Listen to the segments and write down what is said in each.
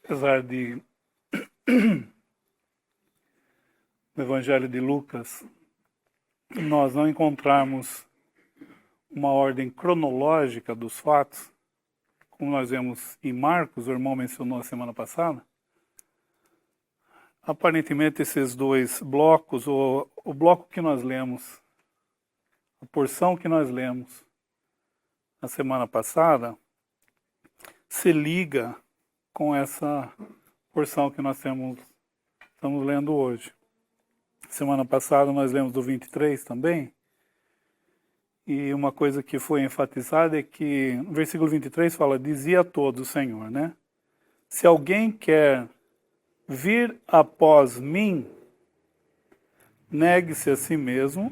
Apesar de no Evangelho de Lucas nós não encontrarmos uma ordem cronológica dos fatos, como nós vemos em Marcos, o irmão mencionou a semana passada, aparentemente esses dois blocos, o bloco que nós lemos, a porção que nós lemos na semana passada, se liga com essa porção que nós estamos lendo hoje. Semana passada nós lemos do 23 também, e uma coisa que foi enfatizada é que no versículo 23 fala, dizia a todos o Senhor, né? Se alguém quer vir após mim, negue-se a si mesmo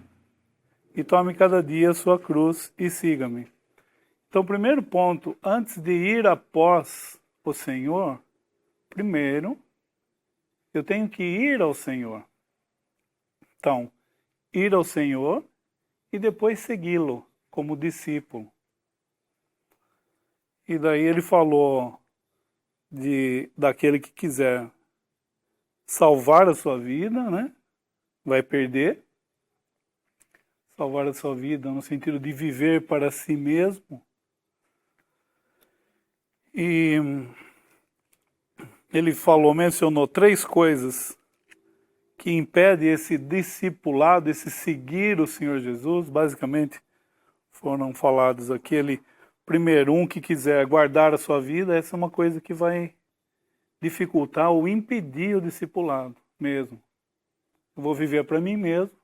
e tome cada dia a sua cruz e siga-me. Então, o primeiro ponto, antes de ir após o Senhor, primeiro, eu tenho que ir ao Senhor. Então, ir ao Senhor e depois segui-lo como discípulo. E daí ele falou daquele que quiser salvar a sua vida, né? Vai perder. Salvar a sua vida no sentido de viver para si mesmo. E ele mencionou três coisas que impedem esse discipulado, esse seguir o Senhor Jesus. Basicamente foram falados aqui. Primeiro, um que quiser guardar a sua vida, essa é uma coisa que vai dificultar ou impedir o discipulado mesmo. Eu vou viver para mim mesmo,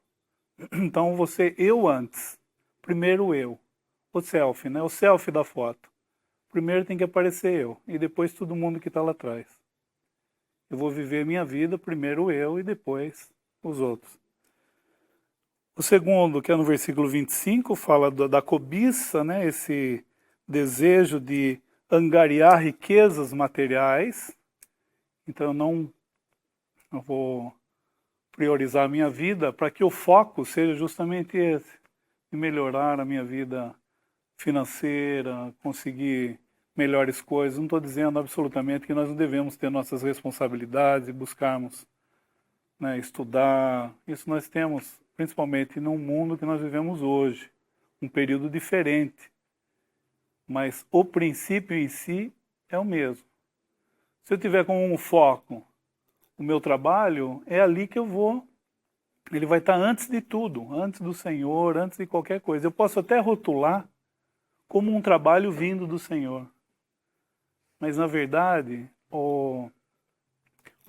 então você, eu antes. Primeiro eu. O selfie, né? O selfie da foto. Primeiro tem que aparecer eu, e depois todo mundo que está lá atrás. Eu vou viver minha vida, primeiro eu e depois os outros. O segundo, que é no versículo 25, fala da cobiça, né? Esse desejo de angariar riquezas materiais. Então eu vou priorizar a minha vida para que o foco seja justamente esse, de melhorar a minha vida financeira, conseguir melhores coisas. Não estou dizendo absolutamente que nós não devemos ter nossas responsabilidades e buscarmos, né, estudar. Isso nós temos, principalmente no mundo que nós vivemos hoje, um período diferente. Mas o princípio em si é o mesmo. Se eu tiver como um foco o meu trabalho, é ali que eu vou. Ele vai estar antes de tudo, antes do Senhor, antes de qualquer coisa. Eu posso até rotular como um trabalho vindo do Senhor. Mas, na verdade, o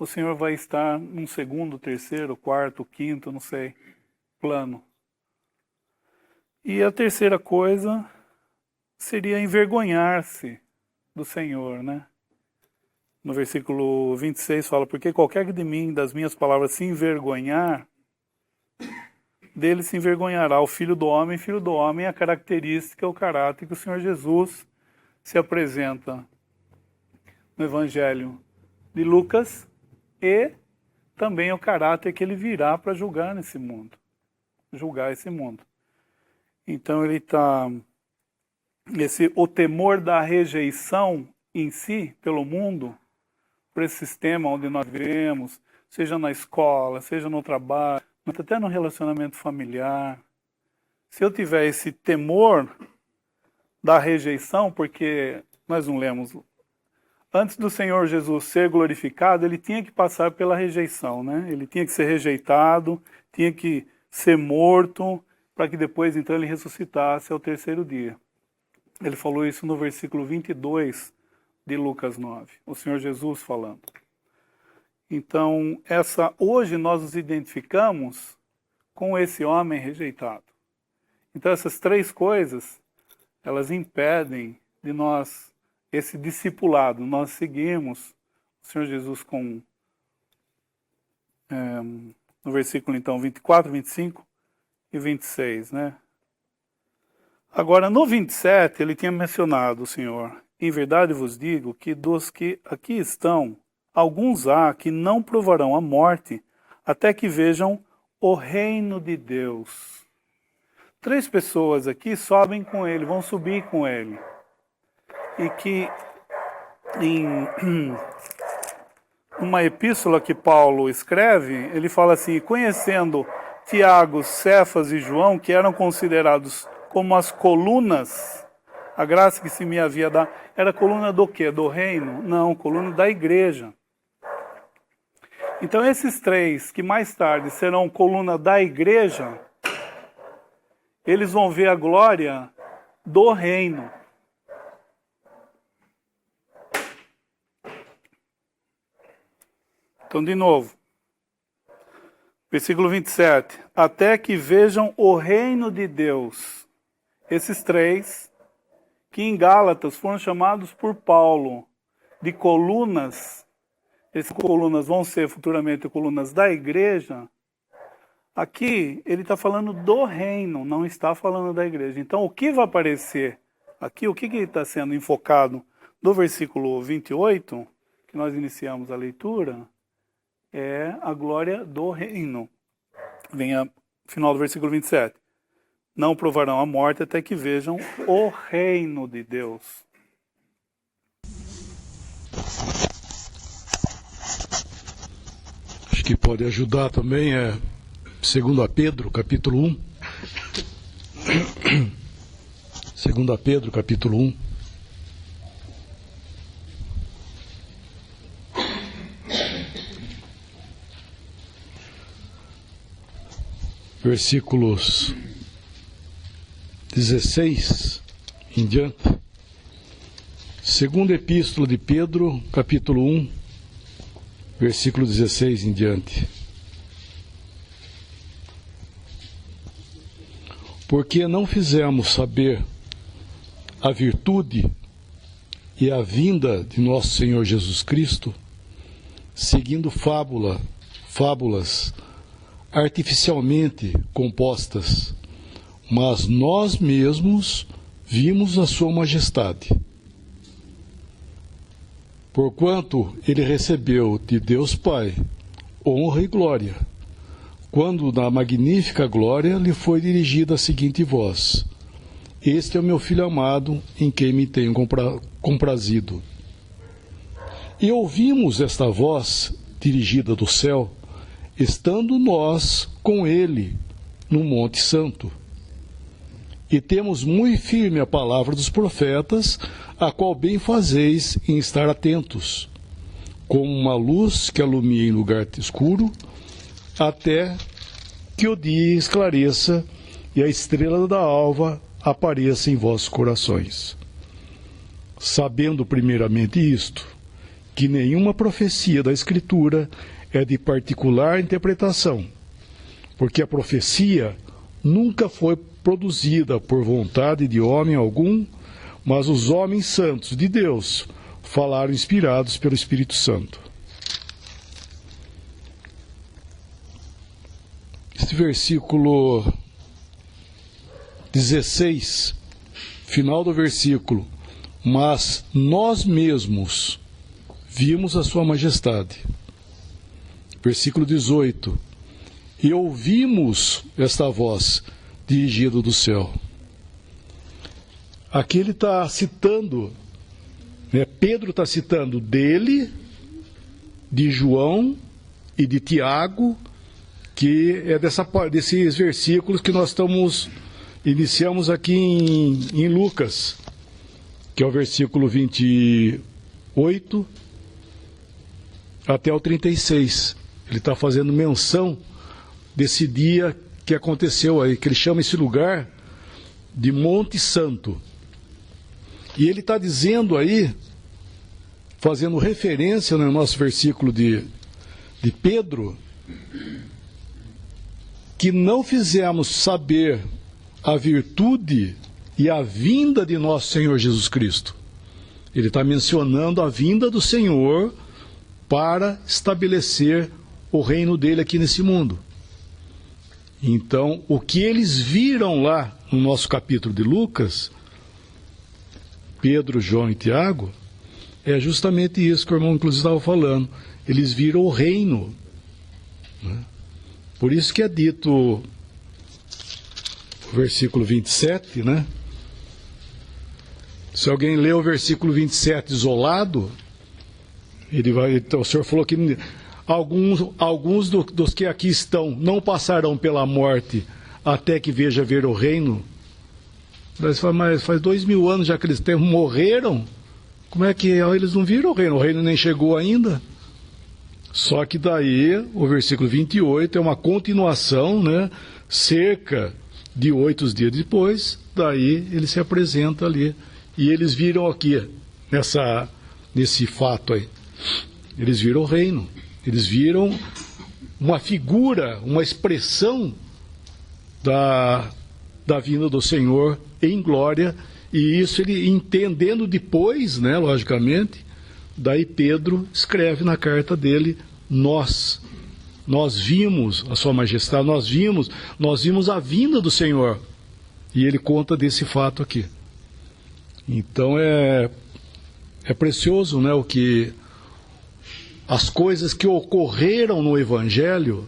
Senhor vai estar num segundo, terceiro, quarto, quinto, não sei, plano. E a terceira coisa seria envergonhar-se do Senhor, né? No versículo 26 fala, porque qualquer que de mim, das minhas palavras, se envergonhar, dele se envergonhará o Filho do Homem. Filho do Homem é a característica, o caráter que o Senhor Jesus se apresenta no Evangelho de Lucas e também o caráter que ele virá para julgar nesse mundo. Julgar esse mundo. Então ele está... o temor da rejeição em si, pelo mundo, por esse sistema onde nós vivemos, seja na escola, seja no trabalho, até no relacionamento familiar. Se eu tiver esse temor da rejeição, porque nós não lemos, antes do Senhor Jesus ser glorificado, ele tinha que passar pela rejeição, né? Ele tinha que ser rejeitado, tinha que ser morto, para que depois então ele ressuscitasse ao terceiro dia. Ele falou isso no versículo 22 de Lucas 9, o Senhor Jesus falando. Então, hoje nós nos identificamos com esse homem rejeitado. Então, essas três coisas, elas impedem de nós, esse discipulado. Nós seguimos o Senhor Jesus no versículo, então, 24, 25 e 26, né? Agora, no 27, ele tinha mencionado, o Senhor, em verdade vos digo que dos que aqui estão, alguns há que não provarão a morte até que vejam o reino de Deus. 3 pessoas aqui sobem com ele, vão subir com ele. E que uma epístola que Paulo escreve, ele fala assim: conhecendo Tiago, Cefas e João, que eram considerados como as colunas, a graça que se me havia dado, era coluna do quê? Do reino? Não, coluna da igreja. Então esses três, que mais tarde serão coluna da igreja, eles vão ver a glória do reino. Então, de novo, versículo 27. Até que vejam o reino de Deus. Esses três, que em Gálatas foram chamados por Paulo de colunas, essas colunas vão ser futuramente colunas da igreja. Aqui ele está falando do reino, não está falando da igreja. Então, o que vai aparecer aqui, o que está sendo enfocado no versículo 28, que nós iniciamos a leitura, é a glória do reino. Vem ao final do versículo 27. Não provarão a morte até que vejam o reino de Deus. Acho que pode ajudar também, 2 Pedro, capítulo 1. 2 Pedro, capítulo 1. Versículos 16 em diante. Segunda Epístola de Pedro, capítulo 1, versículo 16 em diante. Porque não fizemos saber a virtude e a vinda de nosso Senhor Jesus Cristo, seguindo fábulas artificialmente compostas, mas nós mesmos vimos a sua majestade. Porquanto ele recebeu de Deus Pai honra e glória, quando na magnífica glória lhe foi dirigida a seguinte voz: Este é o meu Filho amado, em quem me tenho comprazido. E ouvimos esta voz dirigida do céu, estando nós com ele no Monte Santo. E temos muito firme a palavra dos profetas, a qual bem fazeis em estar atentos, como uma luz que alumia em lugar escuro, até que o dia esclareça e a estrela da alva apareça em vossos corações. Sabendo primeiramente isto, que nenhuma profecia da Escritura é de particular interpretação, porque a profecia nunca foi produzida por vontade de homem algum, mas os homens santos de Deus falaram inspirados pelo Espírito Santo. Este versículo 16, final do versículo, mas nós mesmos vimos a sua majestade. Versículo 18, e ouvimos esta voz dirigida do céu. Aqui ele está citando, Pedro está citando dele, de João e de Tiago, que é desses versículos que nós iniciamos aqui em Lucas, que é o versículo 28 até o 36. Ele está fazendo menção desse dia que aconteceu aí, que ele chama esse lugar de Monte Santo. E ele está dizendo aí, fazendo referência no nosso versículo de Pedro, que não fizemos saber a virtude e a vinda de nosso Senhor Jesus Cristo. Ele está mencionando a vinda do Senhor para estabelecer o reino dele aqui nesse mundo. Então, o que eles viram lá no nosso capítulo de Lucas, Pedro, João e Tiago, é justamente isso que o irmão inclusive estava falando. Eles viram o reino, né? Por isso que é dito o versículo 27, né? Se alguém lê o versículo 27 isolado, Então, o Senhor falou que alguns dos que aqui estão não passarão pela morte até que veja ver o reino. Mas faz 2000 anos já que eles morreram. Como é que eles não viram o reino? O reino nem chegou ainda. Só que daí, o versículo 28 é uma continuação, né? Cerca de 8 dias depois, daí ele se apresenta ali. E eles viram aqui, nesse fato aí, eles viram o reino. Eles viram uma figura, uma expressão da vinda do Senhor em glória. E isso ele entendendo depois, né, logicamente, daí Pedro escreve na carta dele, nós vimos a sua majestade, nós vimos a vinda do Senhor. E ele conta desse fato aqui. Então é precioso, né, as coisas que ocorreram no Evangelho,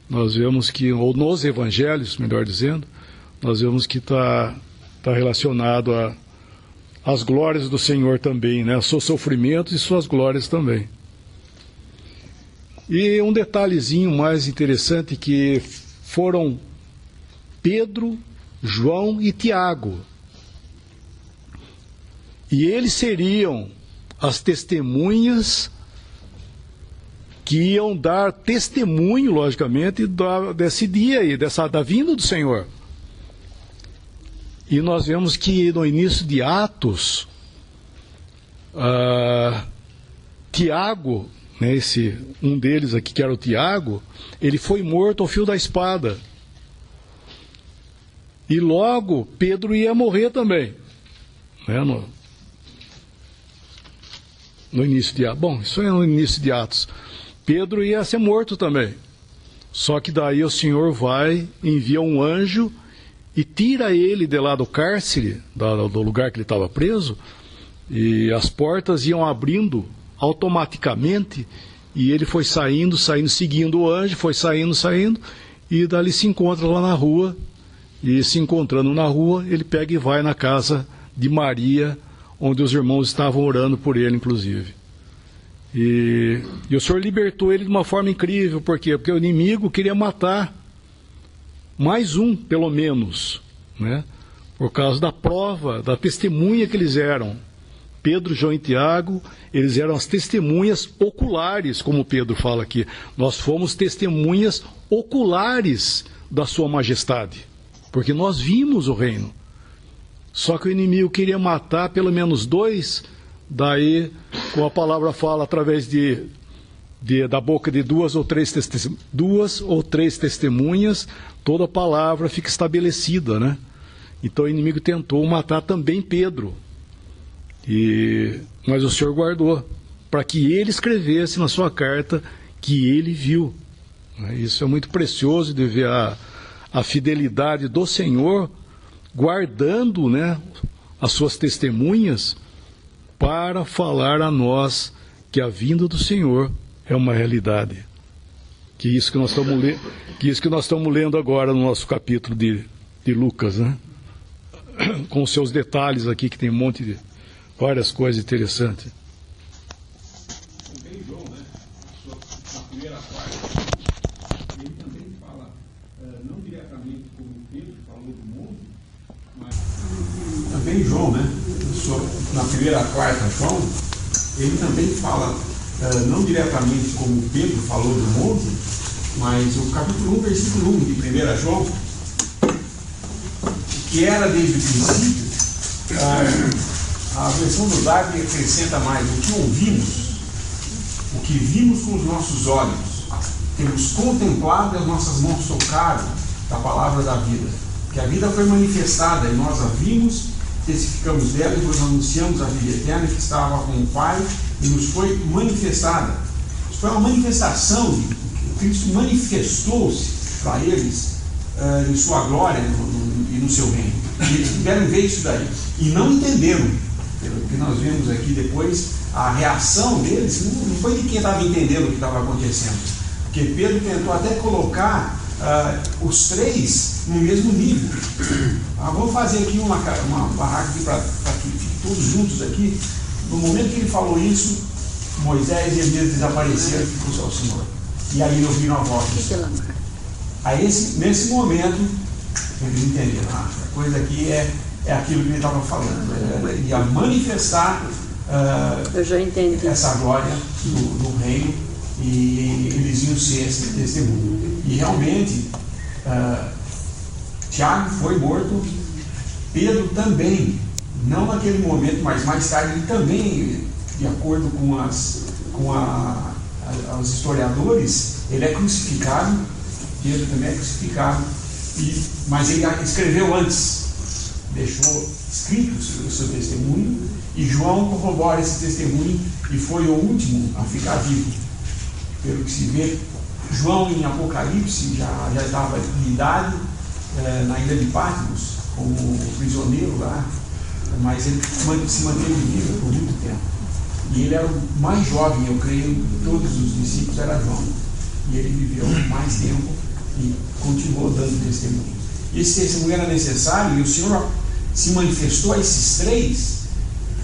nós vemos que, ou nos Evangelhos, melhor dizendo, nós vemos que está relacionado às glórias do Senhor também, né? Seus sofrimentos e suas glórias também. E um detalhezinho mais interessante, que foram Pedro, João e Tiago. E eles seriam as testemunhas que iam dar testemunho, logicamente, desse dia aí, da vinda do Senhor. E nós vemos que no início de Atos, Tiago, né, um deles aqui, que era o Tiago, ele foi morto ao fio da espada. E logo Pedro ia morrer também. Né, no início de Atos. Bom, isso é no início de Atos. Pedro ia ser morto também. Só que daí o Senhor envia um anjo e tira ele de lá do cárcere, do lugar que ele estava preso, e as portas iam abrindo automaticamente, e ele foi saindo, seguindo o anjo, foi saindo, e dali se encontra lá na rua, e se encontrando na rua, ele pega e vai na casa de Maria, onde os irmãos estavam orando por ele, inclusive. E o Senhor libertou ele de uma forma incrível. Por quê? Porque o inimigo queria matar mais um, pelo menos, né? Por causa da prova, da testemunha que eles eram. Pedro, João e Tiago, eles eram as testemunhas oculares, como Pedro fala aqui. Nós fomos testemunhas oculares da sua majestade, porque nós vimos o reino. Só que o inimigo queria matar pelo menos 2, daí, como a palavra fala, através da boca de duas ou três testemunhas, toda a palavra fica estabelecida, né? Então o inimigo tentou matar também Pedro, mas o Senhor guardou, para que ele escrevesse na sua carta que ele viu. Isso é muito precioso de ver a fidelidade do Senhor, guardando, né, as suas testemunhas, para falar a nós que a vinda do Senhor é uma realidade. Que isso que nós estamos lendo agora no nosso capítulo de Lucas, né? Com os seus detalhes aqui, que tem um monte de várias coisas interessantes. Também João, né? Na primeira parte, ele também fala, não diretamente como Pedro falou do mundo, mas também João, né? Na primeira quarta João, ele também fala, não diretamente como Pedro falou do monte, mas o capítulo 1, versículo 1 de 1 João, que era desde o princípio, a versão do Darby acrescenta mais: o que ouvimos, o que vimos com os nossos olhos, temos contemplado e as nossas mãos tocaram da palavra da vida, que a vida foi manifestada e nós a vimos, testificamos dela e vos anunciamos a vida eterna que estava com o Pai e nos foi manifestada. Isso foi uma manifestação, Cristo manifestou-se para eles em sua glória e no seu reino. E eles puderam ver isso daí e não entenderam. O que nós vemos aqui depois, a reação deles não foi de quem estava entendendo o que estava acontecendo, porque Pedro tentou até colocar os três no mesmo nível. Vamos fazer aqui uma barraca para que fiquem todos juntos aqui. No momento que ele falou isso, Moisés e Elias desapareceram e ficou só o Senhor. E aí eles ouviram a voz. Aí nesse momento, eles entenderam, a coisa aqui é aquilo que ele estava falando. Ele ia manifestar eu já entendi essa glória do reino, e eles iam ser esse testemunho. E realmente, Tiago foi morto, Pedro também, não naquele momento, mas mais tarde ele também, de acordo com os historiadores, ele é crucificado. Pedro também é crucificado, mas ele escreveu antes, deixou escrito o seu testemunho, e João corrobora esse testemunho e foi o último a ficar vivo. Pelo que se vê, João em Apocalipse já estava em idade, na ilha de Patmos, como prisioneiro lá, mas ele se manteve vivo por muito tempo. E ele era o mais jovem, eu creio, de todos os discípulos era João. E ele viveu mais tempo e continuou dando testemunho. E esse testemunho era necessário, e o Senhor se manifestou a esses três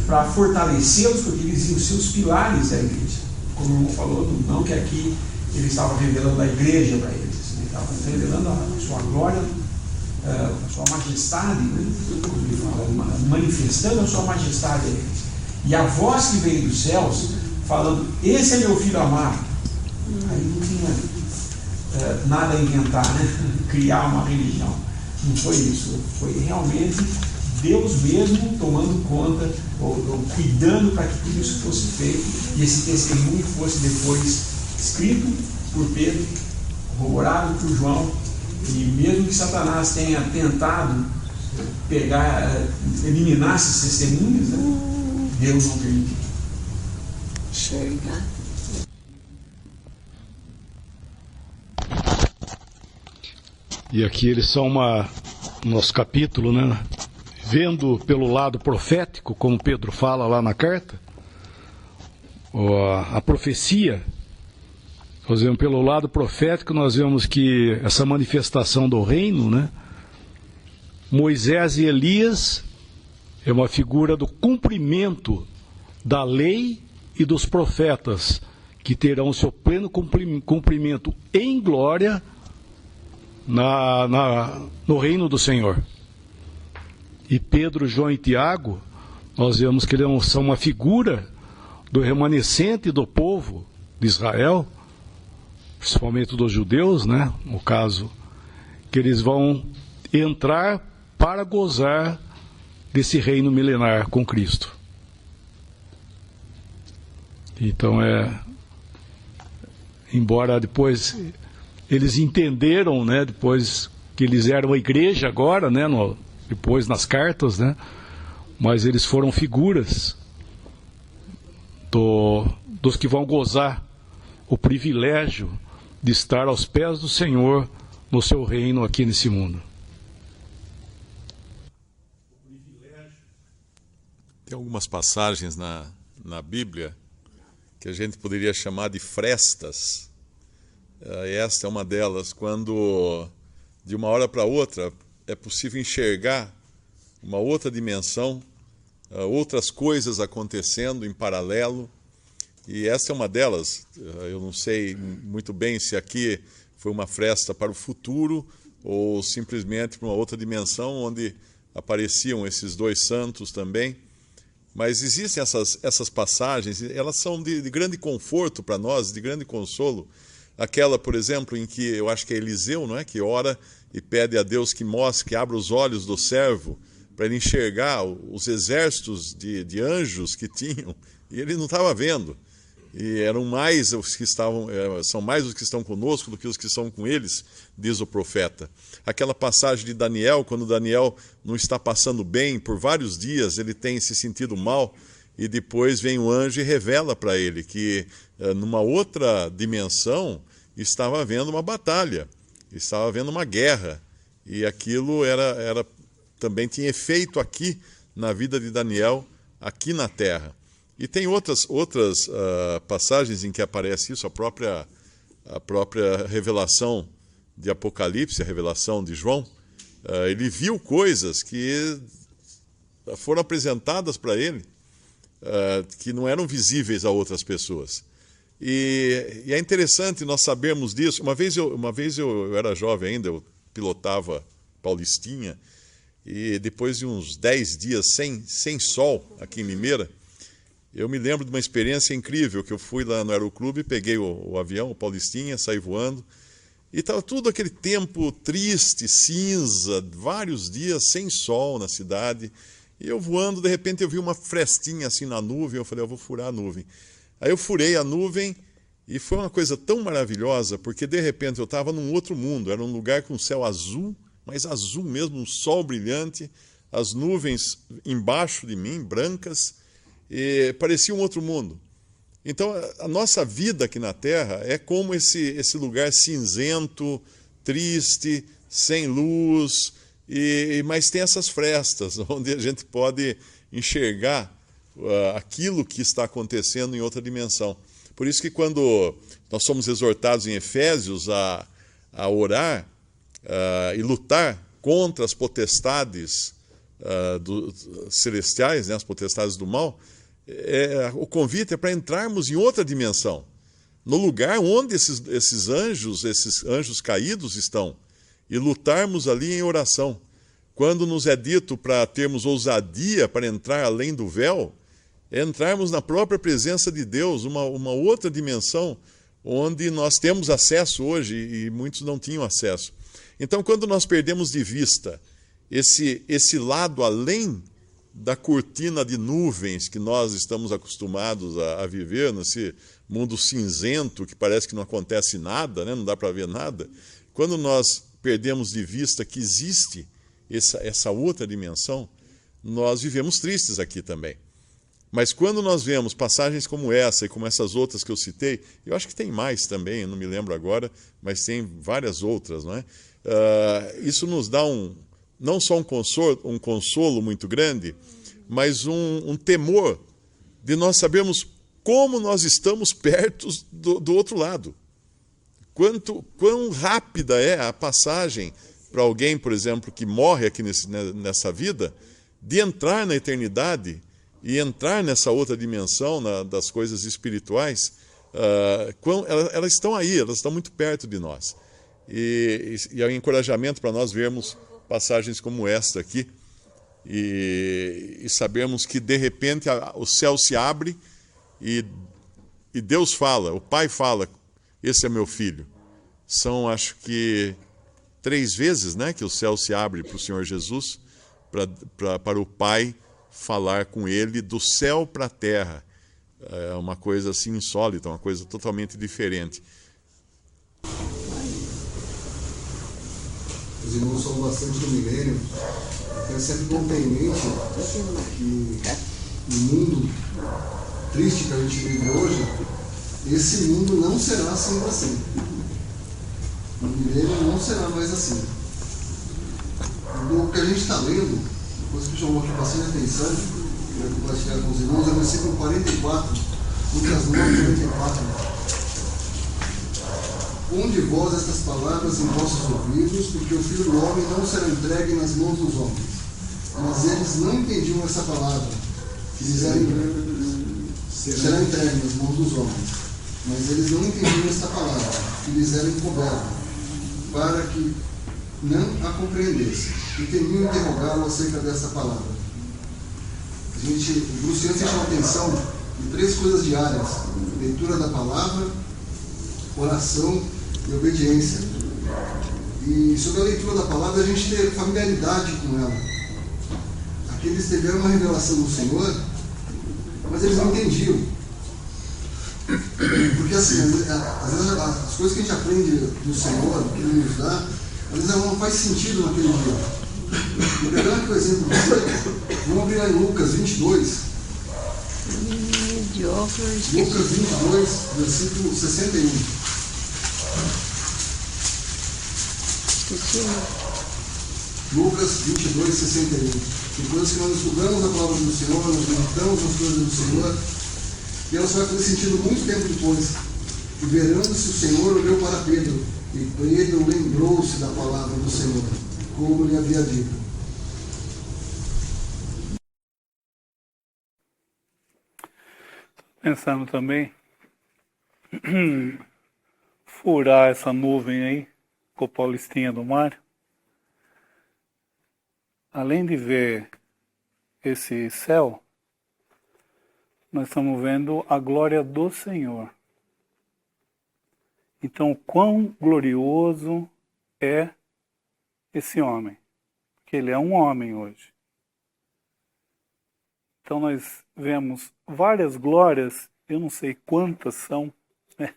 para fortalecê-los, porque eles iam ser os pilares da igreja. Como o irmão falou, não que aqui ele estava revelando a igreja para eles, ele estava revelando a sua glória, a sua majestade, né? Como ele fala, manifestando a sua majestade a eles. E a voz que veio dos céus, falando, esse é meu filho amado. Aí não tinha nada a inventar, né? Criar uma religião. Não foi isso. Foi realmente Deus mesmo tomando conta, ou cuidando para que tudo isso fosse feito, e esse testemunho fosse depois escrito por Pedro, corroborado por João, e mesmo que Satanás tenha tentado eliminar esses testemunhos, né? Deus não permitiu. Enxergar. E aqui eles são nosso capítulo, né? Vendo pelo lado profético, como Pedro fala lá na carta, a profecia, nós vemos pelo lado profético, nós vemos que essa manifestação do reino, né? Moisés e Elias é uma figura do cumprimento da lei e dos profetas, que terão seu pleno cumprimento em glória no reino do Senhor. E Pedro, João e Tiago, nós vemos que eles são uma figura do remanescente do povo de Israel, principalmente dos judeus, né? No caso, que eles vão entrar para gozar desse reino milenar com Cristo. Então embora depois eles entenderam, né? Depois que eles eram a igreja agora, né? Depois nas cartas, né? Mas eles foram figuras dos que vão gozar o privilégio de estar aos pés do Senhor no seu reino aqui nesse mundo. Tem algumas passagens na Bíblia que a gente poderia chamar de frestas. Esta é uma delas, quando de uma hora para outra é possível enxergar uma outra dimensão, outras coisas acontecendo em paralelo, e essa é uma delas. Eu não sei muito bem se aqui foi uma fresta para o futuro ou simplesmente para uma outra dimensão onde apareciam esses dois santos também, mas existem essas passagens, elas são de grande conforto para nós, de grande consolo. Aquela, por exemplo, em que eu acho que é Eliseu, não é? Que ora e pede a Deus que mostre, que abra os olhos do servo para ele enxergar os exércitos de anjos que tinham, e ele não estava vendo. E eram mais os que são mais os que estão conosco do que os que estão com eles, diz o profeta. Aquela passagem de Daniel, quando Daniel não está passando bem por vários dias, ele tem se sentido mal, e depois vem o anjo e revela para ele que numa outra dimensão estava havendo uma batalha, estava havendo uma guerra, e aquilo também tinha efeito aqui na vida de Daniel, aqui na terra. E tem outras passagens em que aparece isso, a própria revelação de Apocalipse, a revelação de João. Ele viu coisas que foram apresentadas para ele, que não eram visíveis a outras pessoas. E é interessante nós sabermos disso. Uma vez eu era jovem ainda, eu pilotava Paulistinha, e depois de uns 10 dias sem sol aqui em Limeira, eu me lembro de uma experiência incrível, que eu fui lá no Aeroclube, peguei o avião, o Paulistinha, saí voando, e estava tudo aquele tempo triste, cinza, vários dias sem sol na cidade, e eu voando, de repente eu vi uma frestinha assim na nuvem, eu falei, eu vou furar a nuvem. Aí eu furei a nuvem, e foi uma coisa tão maravilhosa, porque de repente eu estava num outro mundo, era um lugar com céu azul, mas azul mesmo, um sol brilhante, as nuvens embaixo de mim, brancas, e parecia um outro mundo. Então, a nossa vida aqui na Terra é como esse lugar cinzento, triste, sem luz, mas tem essas frestas, onde a gente pode enxergar aquilo que está acontecendo em outra dimensão. Por isso que quando nós somos exortados em Efésios a orar e lutar contra as potestades celestiais, né, as potestades do mal, o convite é para entrarmos em outra dimensão, no lugar onde esses anjos caídos estão, e lutarmos ali em oração. Quando nos é dito para termos ousadia para entrar além do véu, é entrarmos na própria presença de Deus, uma outra dimensão, onde nós temos acesso hoje e muitos não tinham acesso. Então, quando nós perdemos de vista esse lado além da cortina de nuvens que nós estamos acostumados a viver, nesse mundo cinzento que parece que não acontece nada, né? Não dá para ver nada, quando nós perdemos de vista que existe essa outra dimensão, nós vivemos tristes aqui também. Mas quando nós vemos passagens como essa e como essas outras que eu citei, eu acho que tem mais também, eu não me lembro agora, mas tem várias outras, não é? Isso nos dá não só um consolo muito grande, mas um temor de nós sabermos como nós estamos perto do outro lado. Quão rápida é a passagem para alguém, por exemplo, que morre aqui nessa vida, de entrar na eternidade e entrar nessa outra dimensão das coisas espirituais. Elas estão aí, elas estão muito perto de nós. E é um encorajamento para nós vermos passagens como esta aqui e sabermos que de repente o céu se abre e Deus fala, o Pai fala, esse é meu filho. São, acho que, 3 vezes, né, que o céu se abre para o Senhor Jesus, para o Pai falar com ele do céu para a terra. É uma coisa assim insólita, uma coisa totalmente diferente. Os irmãos falam bastante do milênio. É sempre bom ter em mente que no mundo triste que a gente vive hoje, esse mundo não será sempre assim. O milênio não será mais assim. O que a gente está lendo, coisa que chamou aqui bastante atenção, que eu compartilhar com os irmãos, é o versículo 44, Lucas 9, 44. Ponde vós estas palavras em vossos ouvidos, porque o Filho do Homem não será entregue nas mãos dos homens. Mas eles não entendiam essa palavra, que lhes será entregue nas mãos dos homens. Mas eles não entendiam essa palavra, que lhes era encoberta, para que não a compreendessem, e temiam interrogá-lo acerca dessa palavra. O Bruce Hansen chama atenção em 3 coisas diárias: leitura da palavra, oração e obediência. E sobre a leitura da palavra, a gente ter familiaridade com ela. Aqui eles tiveram uma revelação do Senhor, mas eles não entendiam. Porque assim, às vezes as coisas que a gente aprende do Senhor, que Ele nos dá, às vezes ela não faz sentido naquele dia. E pegando aqui o exemplo de você, vamos abrir lá em Lucas 22. Lucas 22, versículo 61. Lucas 22, 61. Depois que nós estudamos a palavra do Senhor, nós meditamos nas coisas do Senhor, e ela só vai fazer sentido muito tempo depois. E verando-se, o Senhor olhou para Pedro, e Pedro lembrou-se da palavra do Senhor, como lhe havia dito. Pensando também furar essa nuvem aí com a Paulistinha do mar. Além de ver esse céu, nós estamos vendo a glória do Senhor. Então, quão glorioso é esse homem? Porque ele é um homem hoje. Então, nós vemos várias glórias, eu não sei quantas são, né?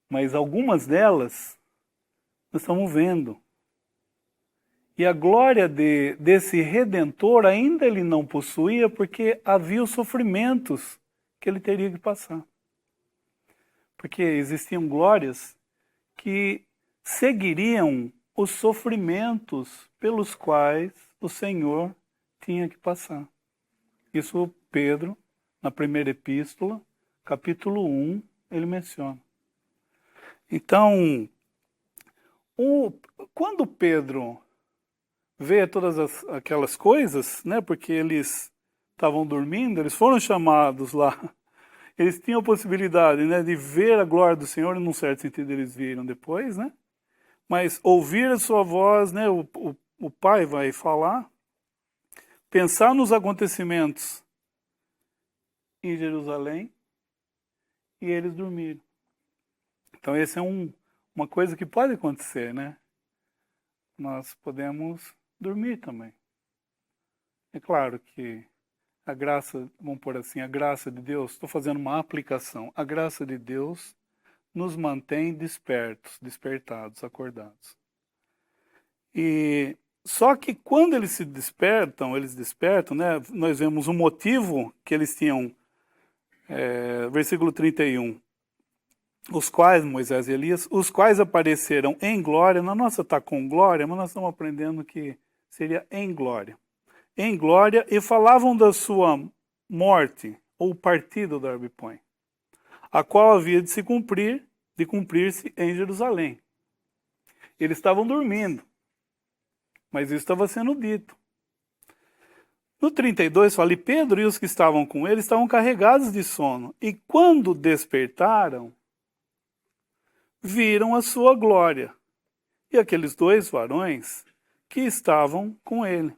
Mas algumas delas nós estamos vendo. E a glória desse Redentor ainda ele não possuía, porque havia os sofrimentos que ele teria que passar. Porque existiam glórias que seguiriam os sofrimentos pelos quais o Senhor tinha que passar. Isso Pedro, na primeira epístola, capítulo 1, ele menciona. Então, quando Pedro vê todas aquelas coisas, né, porque eles estavam dormindo, eles foram chamados lá, eles tinham a possibilidade, né, de ver a glória do Senhor, e num certo sentido eles viram depois, né, mas ouvir a sua voz, né, o Pai vai falar, pensar nos acontecimentos em Jerusalém, e eles dormiram. Então esse é uma coisa que pode acontecer, né, nós podemos dormir também. É claro que a graça, vamos pôr assim, a graça de Deus, estou fazendo uma aplicação, a graça de Deus nos mantém despertados, acordados. E só que quando eles despertam, né, nós vemos um motivo que eles tinham, versículo 31, os quais, Moisés e Elias, os quais apareceram em glória, na nossa está com glória, mas nós estamos aprendendo que seria em glória, e falavam da sua morte, ou partida do Arbipõe, a qual havia de cumprir-se em Jerusalém. Eles estavam dormindo, mas isso estava sendo dito. No 32 fala, e Pedro e os que estavam com ele estavam carregados de sono, e quando despertaram, viram a sua glória, e aqueles dois varões que estavam com ele.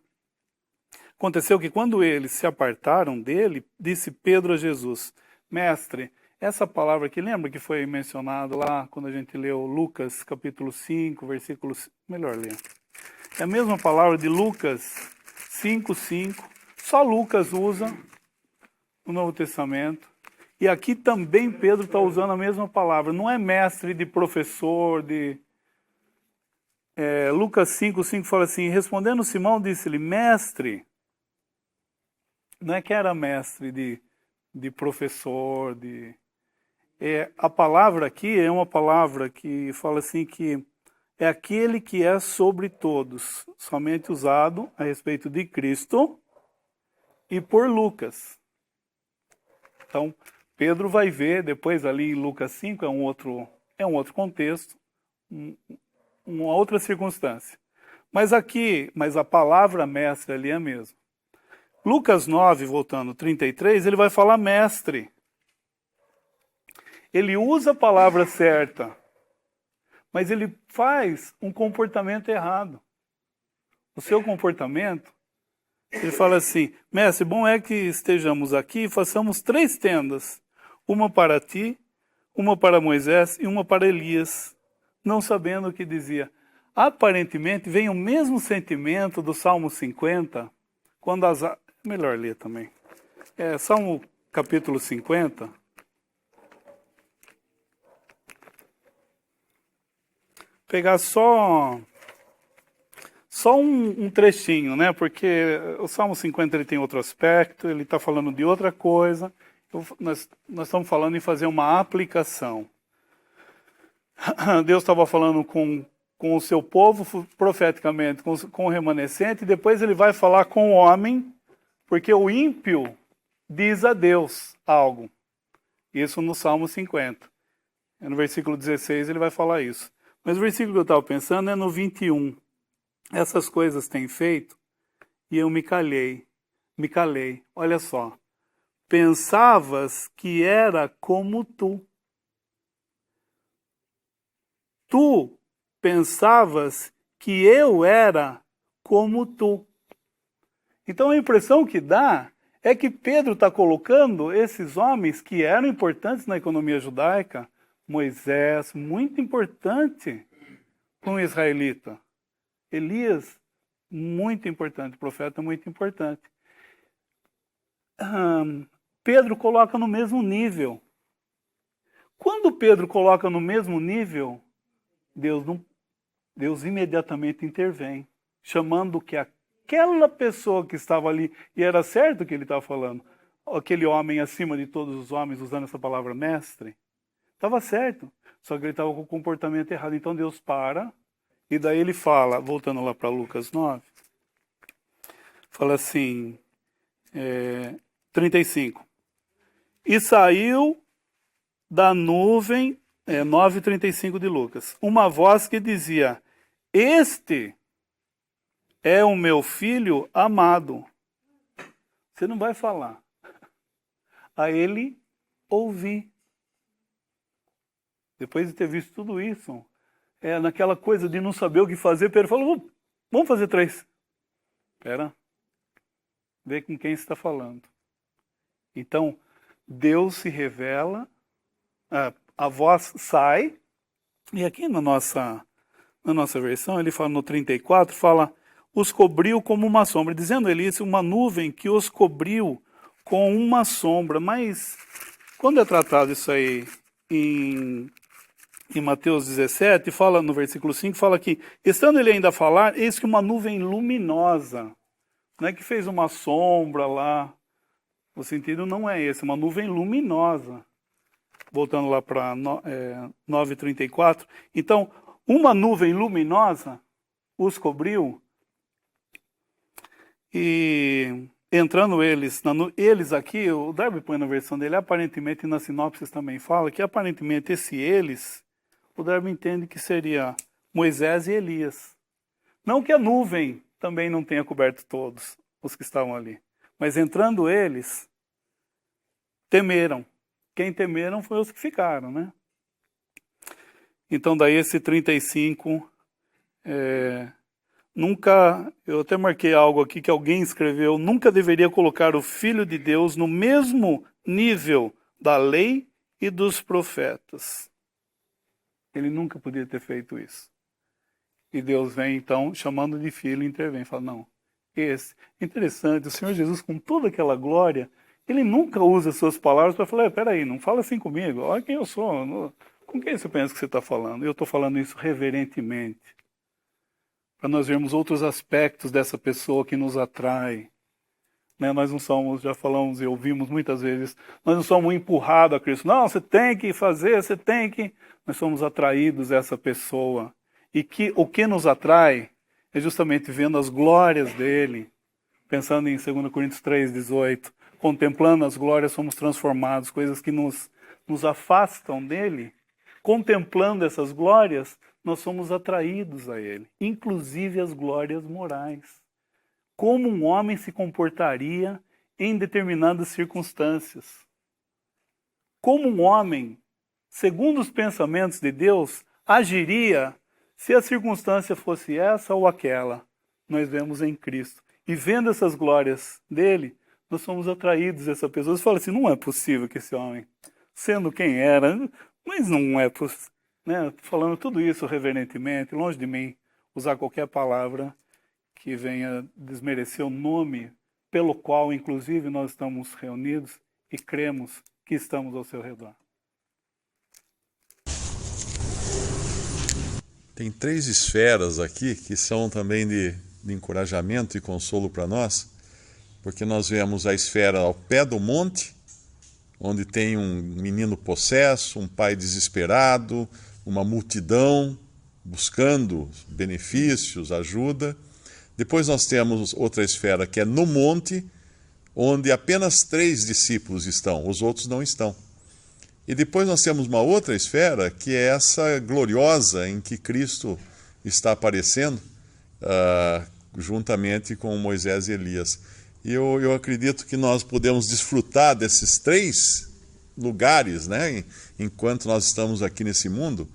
Aconteceu que quando eles se apartaram dele, disse Pedro a Jesus, Mestre, essa palavra aqui, lembra que foi mencionado lá quando a gente leu Lucas capítulo 5, versículo... Melhor ler. É a mesma palavra de Lucas 5:5. Só Lucas usa no Novo Testamento. E aqui também Pedro está usando a mesma palavra. Não é mestre de professor, de... Lucas 5:5 fala assim, respondendo Simão, disse-lhe, mestre, não é que era mestre de professor, a palavra aqui é uma palavra que fala assim que é aquele que é sobre todos, somente usado a respeito de Cristo e por Lucas. Então, Pedro vai ver, depois ali em Lucas 5, é um outro contexto, uma outra circunstância. Mas a palavra mestre ali é a mesma. Lucas 9, voltando, 33, ele vai falar mestre. Ele usa a palavra certa, mas ele faz um comportamento errado. O seu comportamento, ele fala assim, mestre, bom é que estejamos aqui e façamos 3 tendas, uma para ti, uma para Moisés e uma para Elias, não sabendo o que dizia. Aparentemente, vem o mesmo sentimento do Salmo 50, quando melhor ler também. Salmo capítulo 50. Pegar só um trechinho, né? Porque o Salmo 50 ele tem outro aspecto, ele está falando de outra coisa. Nós estamos falando em fazer uma aplicação. Deus estava falando com o seu povo, profeticamente, com o remanescente, e depois ele vai falar com o homem, porque o ímpio diz a Deus algo. Isso no Salmo 50. No versículo 16 ele vai falar isso. Mas o versículo que eu estava pensando é no 21. Essas coisas têm feito e eu me calei. Olha só. pensavas que era como tu. Tu pensavas que eu era como tu. Então a impressão que dá é que Pedro está colocando esses homens que eram importantes na economia judaica, Moisés, muito importante para um israelita. Elias, muito importante, profeta muito importante. Pedro coloca no mesmo nível. Quando Pedro coloca no mesmo nível, Deus imediatamente intervém, chamando que aquela pessoa que estava ali, e era certo o que ele estava falando, aquele homem acima de todos os homens, usando essa palavra mestre, estava certo, só que ele estava com o comportamento errado. Então Deus para, e daí ele fala, voltando lá para Lucas 9, fala assim, 35. E saiu da nuvem, 9:35 de Lucas, uma voz que dizia: este é o meu filho amado. Você não vai falar. A ele ouvi. Depois de ter visto tudo isso, naquela coisa de não saber o que fazer, Pedro falou: vamos fazer 3. Espera. Vê com quem você está falando. Então, Deus se revela, a voz sai, e aqui na nossa versão, ele fala no 34, fala, os cobriu como uma sombra, dizendo ele isso, uma nuvem que os cobriu com uma sombra. Mas, quando é tratado isso aí em Mateus 17, fala no versículo 5, fala que, estando ele ainda a falar, eis que uma nuvem luminosa, não é que fez uma sombra lá, o sentido não é esse, uma nuvem luminosa. Voltando lá para 9:34. Então, uma nuvem luminosa os cobriu e entrando eles aqui, o Darby põe na versão dele, aparentemente, e na sinopse também fala, que aparentemente esse eles, o Darby entende que seria Moisés e Elias. Não que a nuvem também não tenha coberto todos os que estavam ali, mas entrando eles, temeram. Quem temeram foi os que ficaram, né? Então, daí esse 35, eu até marquei algo aqui que alguém escreveu, nunca deveria colocar o Filho de Deus no mesmo nível da lei e dos profetas. Ele nunca podia ter feito isso. E Deus vem, então, chamando de filho, intervém, fala, não, esse. Interessante, o Senhor Jesus, com toda aquela glória, ele nunca usa suas palavras para falar, peraí, não fala assim comigo, olha quem eu sou, com quem você pensa que você está falando? Eu estou falando isso reverentemente, para nós vermos outros aspectos dessa pessoa que nos atrai. Né? Nós não somos, já falamos e ouvimos muitas vezes, nós não somos empurrados a Cristo, não, você tem que fazer, você tem que... Nós somos atraídos a essa pessoa, e o que nos atrai é justamente vendo as glórias dele, pensando em 2 Coríntios 3:18, contemplando as glórias, somos transformados, coisas que nos afastam dele. Contemplando essas glórias, nós somos atraídos a ele, inclusive as glórias morais. Como um homem se comportaria em determinadas circunstâncias. Como um homem, segundo os pensamentos de Deus, agiria se a circunstância fosse essa ou aquela. Nós vemos em Cristo. E vendo essas glórias dele, nós somos atraídos a essa pessoa. Você fala assim, não é possível que esse homem, sendo quem era, mas não é possível. Né? Falando tudo isso reverentemente, longe de mim usar qualquer palavra que venha desmerecer o nome pelo qual, inclusive, nós estamos reunidos e cremos que estamos ao seu redor. Tem 3 esferas aqui que são também de encorajamento e consolo para nós, porque nós vemos a esfera ao pé do monte, onde tem um menino possesso, um pai desesperado, uma multidão buscando benefícios, ajuda. Depois nós temos outra esfera que é no monte, onde apenas 3 discípulos estão, os outros não estão. E depois nós temos uma outra esfera, que é essa gloriosa em que Cristo está aparecendo, juntamente com Moisés e Elias. E eu acredito que nós podemos desfrutar desses 3 lugares, né? Enquanto nós estamos aqui nesse mundo.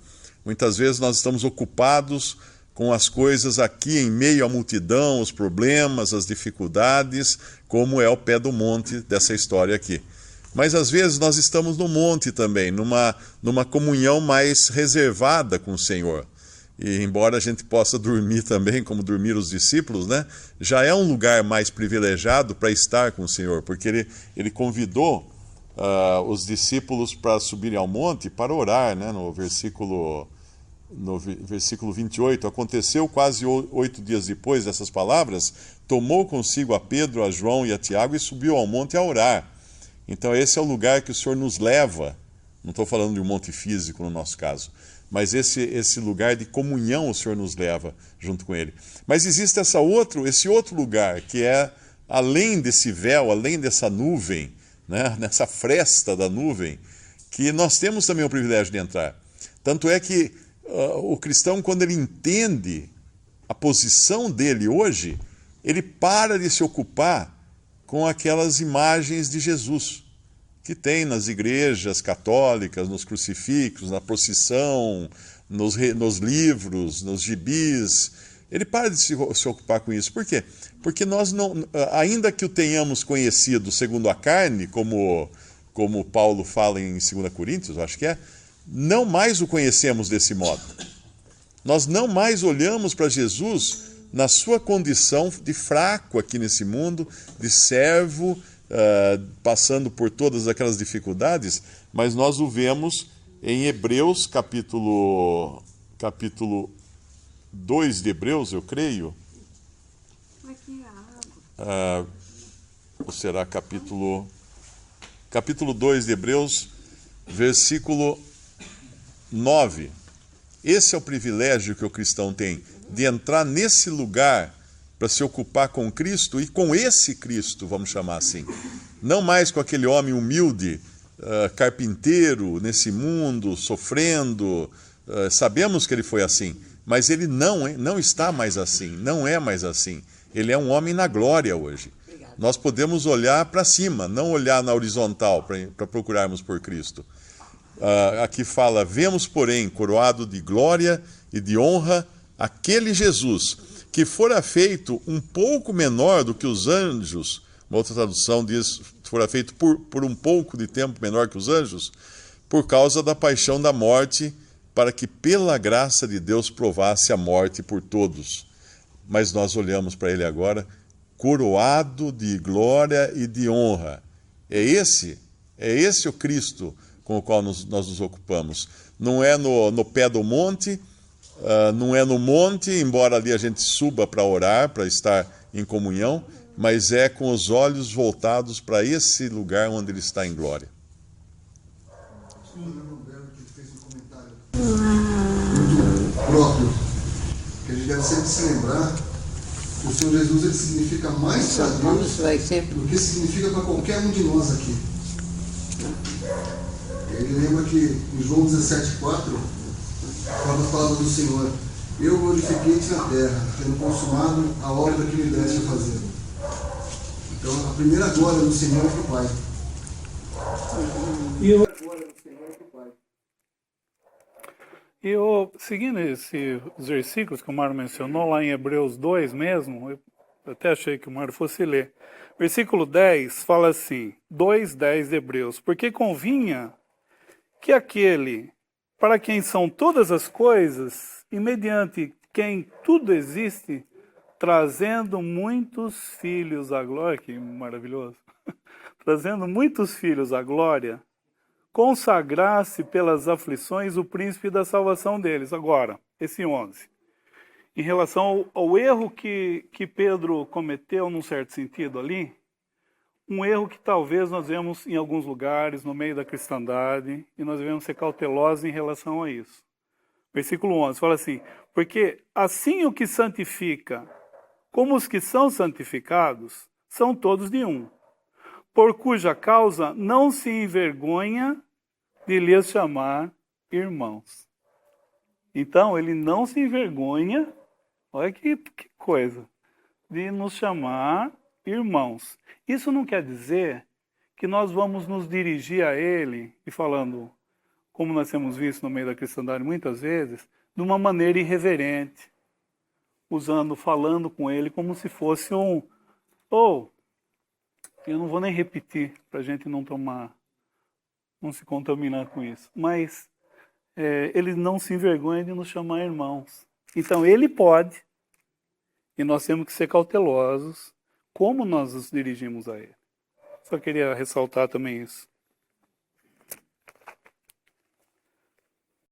Muitas vezes nós estamos ocupados com as coisas aqui em meio à multidão, os problemas, as dificuldades, como é o pé do monte dessa história aqui. Mas às vezes nós estamos no monte também, numa comunhão mais reservada com o Senhor. E embora a gente possa dormir também, como dormiram os discípulos, né? Já é um lugar mais privilegiado para estar com o Senhor, porque ele convidou os discípulos para subirem ao monte para orar, né? No versículo 28, aconteceu quase 8 dias depois dessas palavras, tomou consigo a Pedro, a João e a Tiago e subiu ao monte a orar. Então esse é o lugar que o Senhor nos leva, não estou falando de um monte físico no nosso caso, mas esse lugar de comunhão o Senhor nos leva junto com Ele. Mas existe esse outro lugar, que é além desse véu, além dessa nuvem, né, nessa fresta da nuvem, que nós temos também o privilégio de entrar. Tanto é que o cristão, quando ele entende a posição dele hoje, ele para de se ocupar com aquelas imagens de Jesus que tem nas igrejas católicas, nos crucifixos, na procissão, nos livros, nos gibis. Ele para de se ocupar com isso. Por quê? Porque nós não, ainda que o tenhamos conhecido segundo a carne, como Paulo fala em 2 Coríntios, acho que é, não mais o conhecemos desse modo. Nós não mais olhamos para Jesus na sua condição de fraco aqui nesse mundo, de servo, passando por todas aquelas dificuldades, mas nós o vemos em Hebreus, capítulo 2 de Hebreus, eu creio. Aqui é água. Ou será capítulo 2 de Hebreus, versículo 9. Esse é o privilégio que o cristão tem, de entrar nesse lugar para se ocupar com Cristo e com esse Cristo, vamos chamar assim. Não mais com aquele homem humilde, carpinteiro nesse mundo, sofrendo. Sabemos que ele foi assim, mas ele não está mais assim, não é mais assim. Ele é um homem na glória hoje. Nós podemos olhar para cima, não olhar na horizontal para procurarmos por Cristo. Aqui fala, vemos, porém, coroado de glória e de honra, aquele Jesus que fora feito um pouco menor do que os anjos. Uma outra tradução diz, fora feito por um pouco de tempo menor que os anjos, por causa da paixão da morte, para que pela graça de Deus provasse a morte por todos. Mas nós olhamos para ele agora, coroado de glória e de honra. É esse o Cristo com o qual nós nos ocupamos. Não é no pé do monte, não é no monte, embora ali a gente suba para orar, para estar em comunhão, mas é com os olhos voltados para esse lugar onde ele está em glória. O Roberto que fez um comentário muito próprio, que a gente deve sempre se lembrar que o Senhor Jesus ele significa mais para Deus do que significa para qualquer um de nós aqui. Ele lembra que em João 17,4 fala a palavra do Senhor: eu glorifiquei-te na terra, tendo consumado a obra que me deste a fazer. Então a primeira glória do Senhor é do Pai. Seguindo esses versículos que o Mário mencionou, lá em Hebreus 2 mesmo, eu até achei que o Mário fosse ler. Versículo 10 fala assim, 2:10 de Hebreus, porque convinha que aquele para quem são todas as coisas e mediante quem tudo existe, trazendo muitos filhos à glória, que maravilhoso, trazendo muitos filhos à glória, consagrasse pelas aflições o príncipe da salvação deles. Agora, esse 11. Em relação ao erro que Pedro cometeu, num certo sentido ali, um erro que talvez nós vemos em alguns lugares, no meio da cristandade, e nós devemos ser cautelosos em relação a isso. Versículo 11 fala assim, porque assim o que santifica, como os que são santificados, são todos de um, por cuja causa não se envergonha de lhes chamar irmãos. Então, ele não se envergonha, olha que coisa, de nos chamar irmãos. Isso não quer dizer que nós vamos nos dirigir a ele e falando, como nós temos visto no meio da cristandade muitas vezes, de uma maneira irreverente, falando com ele como se fosse eu não vou nem repetir para a gente não se contaminar com isso, mas ele não se envergonha de nos chamar irmãos. Então ele pode, e nós temos que ser cautelosos como nós nos dirigimos a ele. Só queria ressaltar também isso.